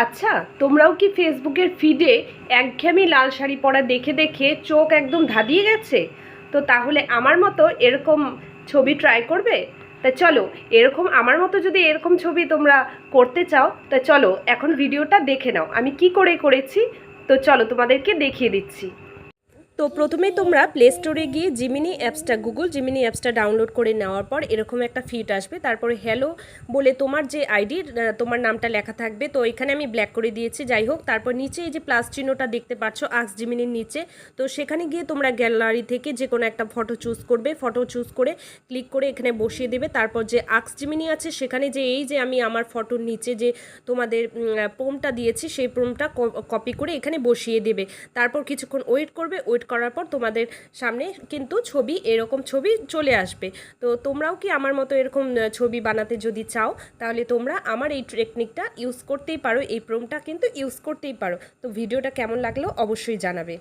আচ্ছা, তোমরাও কি ফেসবুকের ফিডে একঘেয়েমি লাল শাড়ি পরা দেখে দেখে চোখ একদম ধাঁধিয়ে গেছে? তো তাহলে আমার মতো এরকম ছবি ট্রাই করবে? তা চলো, এরকম আমার মতো যদি এরকম ছবি তোমরা করতে চাও, তা চলো এখন ভিডিওটা দেখে নাও আমি কি করে করেছি। তো চলো তোমাদেরকে দেখিয়ে দিচ্ছি। তো প্রথমেই তোমরা প্লে স্টোরে গিয়ে জিমিনি অ্যাপসটা গুগল জিমিনি অ্যাপসটা ডাউনলোড করে নেওয়ার পর এরকম একটা ফিড আসবে। তারপরে হ্যালো বলে তোমার যে আইডি, তোমার নামটা লেখা থাকবে। তো এখানে আমি ব্ল্যাক করে দিয়েছি, যাই হোক। তারপর নিচে এই যে প্লাস চিহ্নটা দেখতে পাচ্ছ আস্ক জিমিনির নিচে, তো সেখানে গিয়ে তোমরা গ্যালারি থেকে যে কোনো একটা ফটো চুজ করবে। ফটো চুজ করে ক্লিক করে এখানে বসিয়ে দেবে। তারপর যে আস্ক জিমিনি আছে সেখানে যে এই যে আমি আমার ফটোর নিচে যে তোমাদের প্রম্পটটা দিয়েছি সেই প্রম্পটটা কপি করে এখানে বসিয়ে দেবে। তারপর কিছুক্ষণ ওয়েট করবে। ওয়েট করার পর তোমাদের সামনে কিন্তু ছবি, এরকম ছবি চলে আসবে। তো তোমরাও কি আমার মতো এরকম ছবি বানাতে যদি চাও, তাহলে তোমরা আমার এই টেকনিকটা ইউজ করতেই পারো, এই প্রম্পটটা কিন্তু ইউজ করতেই পারো। তো ভিডিওটা কেমন লাগলো অবশ্যই জানাবে।